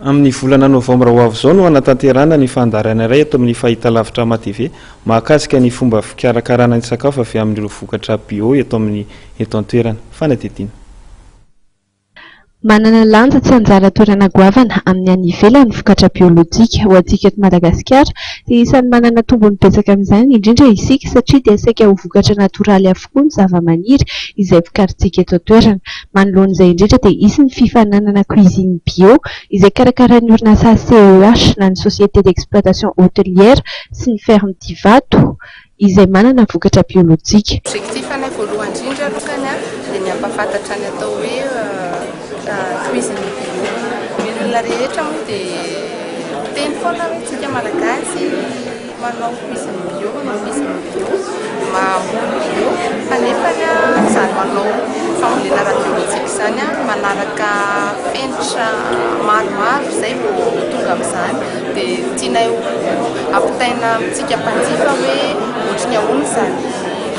Amin'ny volana novambra ho avy zao no anatanterana ny fandarana iray eto amin'ny fahitalavitra Mateve mahakasika ny fomba fikarakarana ny sakafo avy amin'ireo vokatra bio eto an-toerana. Fanadidina. Manana lanja tsy anjara toerana goavana amin'ny any ivelany vokatra biolojika ho antsika eto Madagasikara dia isan'ny manana tombony betsaka amin'izany indrindra isika satria dia saika ho vokatra natoraly avokoa ny zava-maniry izay vokarintsika eto an-toerana. Manoloana izay indrindra dia isy ny fifananana cuisine bio izay karakaran'ny orinasa CEH na ny Société d'Exploitation Hôtelière sy ny Ferme Tivato izay manana vokatra biolojika. Objectif-nay voalohany indrindra alokany dia ny ampahafantatra ny atao hoe cuisine bio. Ny olona rehetra moa dia teny foana hoe tsika malagasy manao cuisine bio, mamono bio, kanefa izany manao fambolena ara-biolojika izany manaraka fenitra maromaro izay vao tonga amin'izany dia tianay ampitaina amintsika mpanjifa hoe ohatrin'ny ahoana izany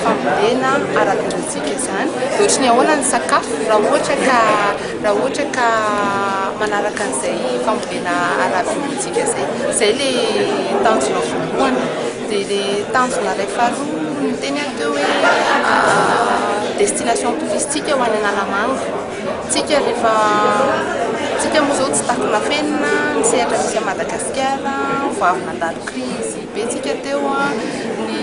fambolena ara-biolojika izany, ohatrin'ny ahoana ny sakafo raha ohatra ka manaraka an'izay fambolena ara-biolojika izay ilay tanjona voalohany. Dia ilay tanjona iray faharoa ny teny atao hoe destination touristique ho any Analamanga. Tsika moa zao tsy takona fenina ny sehatra misy a Madagasikara, vao nandalo crise be tsika teo ny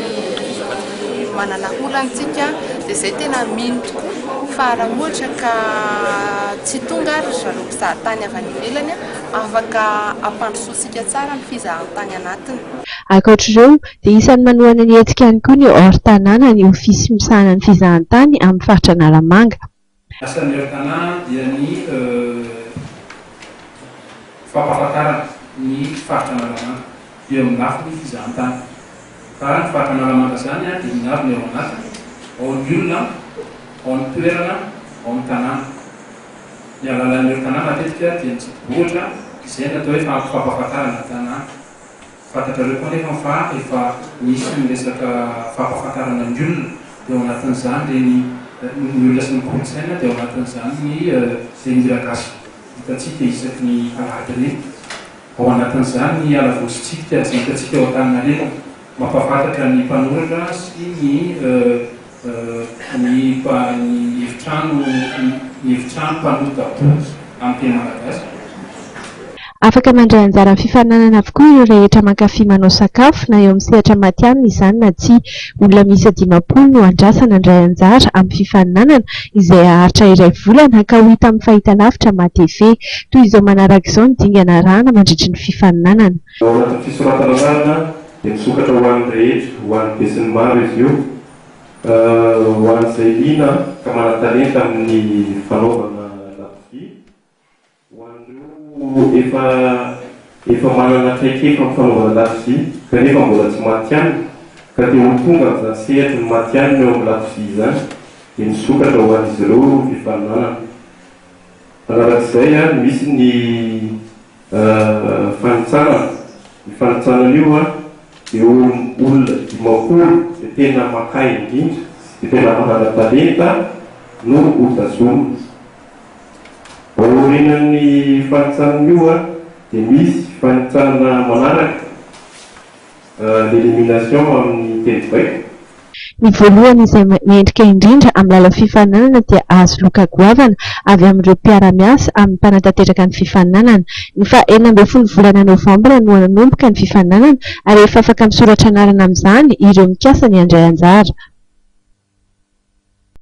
manana olantsika dia izay tena mino tokoa fa raha ohatra ka tsy tonga ary zareo mpizahatany avy any ivelany afaka ampandrosoantsika tsara ny fizahantany anatiny. Ankoatr'ireo dia isan'ny manohana ny hetsika ihany koa ny or-tanàna ny ofisy misahana ny fizahantany amin'ny faritra Analamanga. Asan'ny or-tanàna dia ny fampahafantarana ny faritra Analamanga eo amin'ny lafiny fizahantany. Fa ny faritra Analamanga izany dia minavina eo anatiny, ao ny olona, ao ny toerana, ao ny tanàna. Ny alalan'ny or-tanàna matetika dia ohatra izay natao hoe fampahafantarana tanàna. Fantatrareo koa nefa fa efa misy ny resaka fampahafantarana ny olona dia ao anatin'izany ny olona sy ny kolontsaina dia ao anatin'izany ny hira gasy hitantsika isaky ny alahady ireny, ao anatin'izany ny alavositsika hitantsika ao Antananarivo mampahafantatra ny mpanoratra sy ny efitrano mpanota boky amin'ny teny malagasy. Afaka mandray anjara amin'ny fifananana avokoa ireo rehetra mankafy manao sakafo na eo amin'ny sehatra matianina izany na tsy. Olona misy 50 no andrasana andray anjara amin'ny fifananana izay aharitra iray volana ka ho hita amin'ny fahitalavitra Mateve. Toy izao manaraka izao ny dingana rana mandritra ny fifananana. Ao anatin'ny fisoratana rana dia misokatra ho an'ny rehetra, ho an'ny be sy ny maro izy io, ho an'izay liana ka mana-talenta amin'ny fanaovana efa manana traikefa amin'ny fanaovana lakozia kanefa mbola tsy matianina ka dia ho tonga amin'izany sehatra ny matianina eo amin'ny lakozia izany dia misokatra ho an'izy ireo fifananana. Manarak'izay misy ny fanitsanana. Ny fanitsanana io dia olona 50 dia tena makay indrindra dia tena manana talenta no hotazomina. Aorianan'ny fanitsanana io dia misy fanitsanana manaraka l'élimination amin'ny teny baiko. Ny voalohany izay miendrika indrindra amin'ny lalan'ny fifananana dia azo loka goavana avy amin'ireo mpiara-miasa amin'ny mpanatanteraka ny fifananana. Ny fa 14 volana novambra no nanomboka ny fifananana ary efa afaka misoratra anarana amin'izany ireo mikasa ny handray anjara.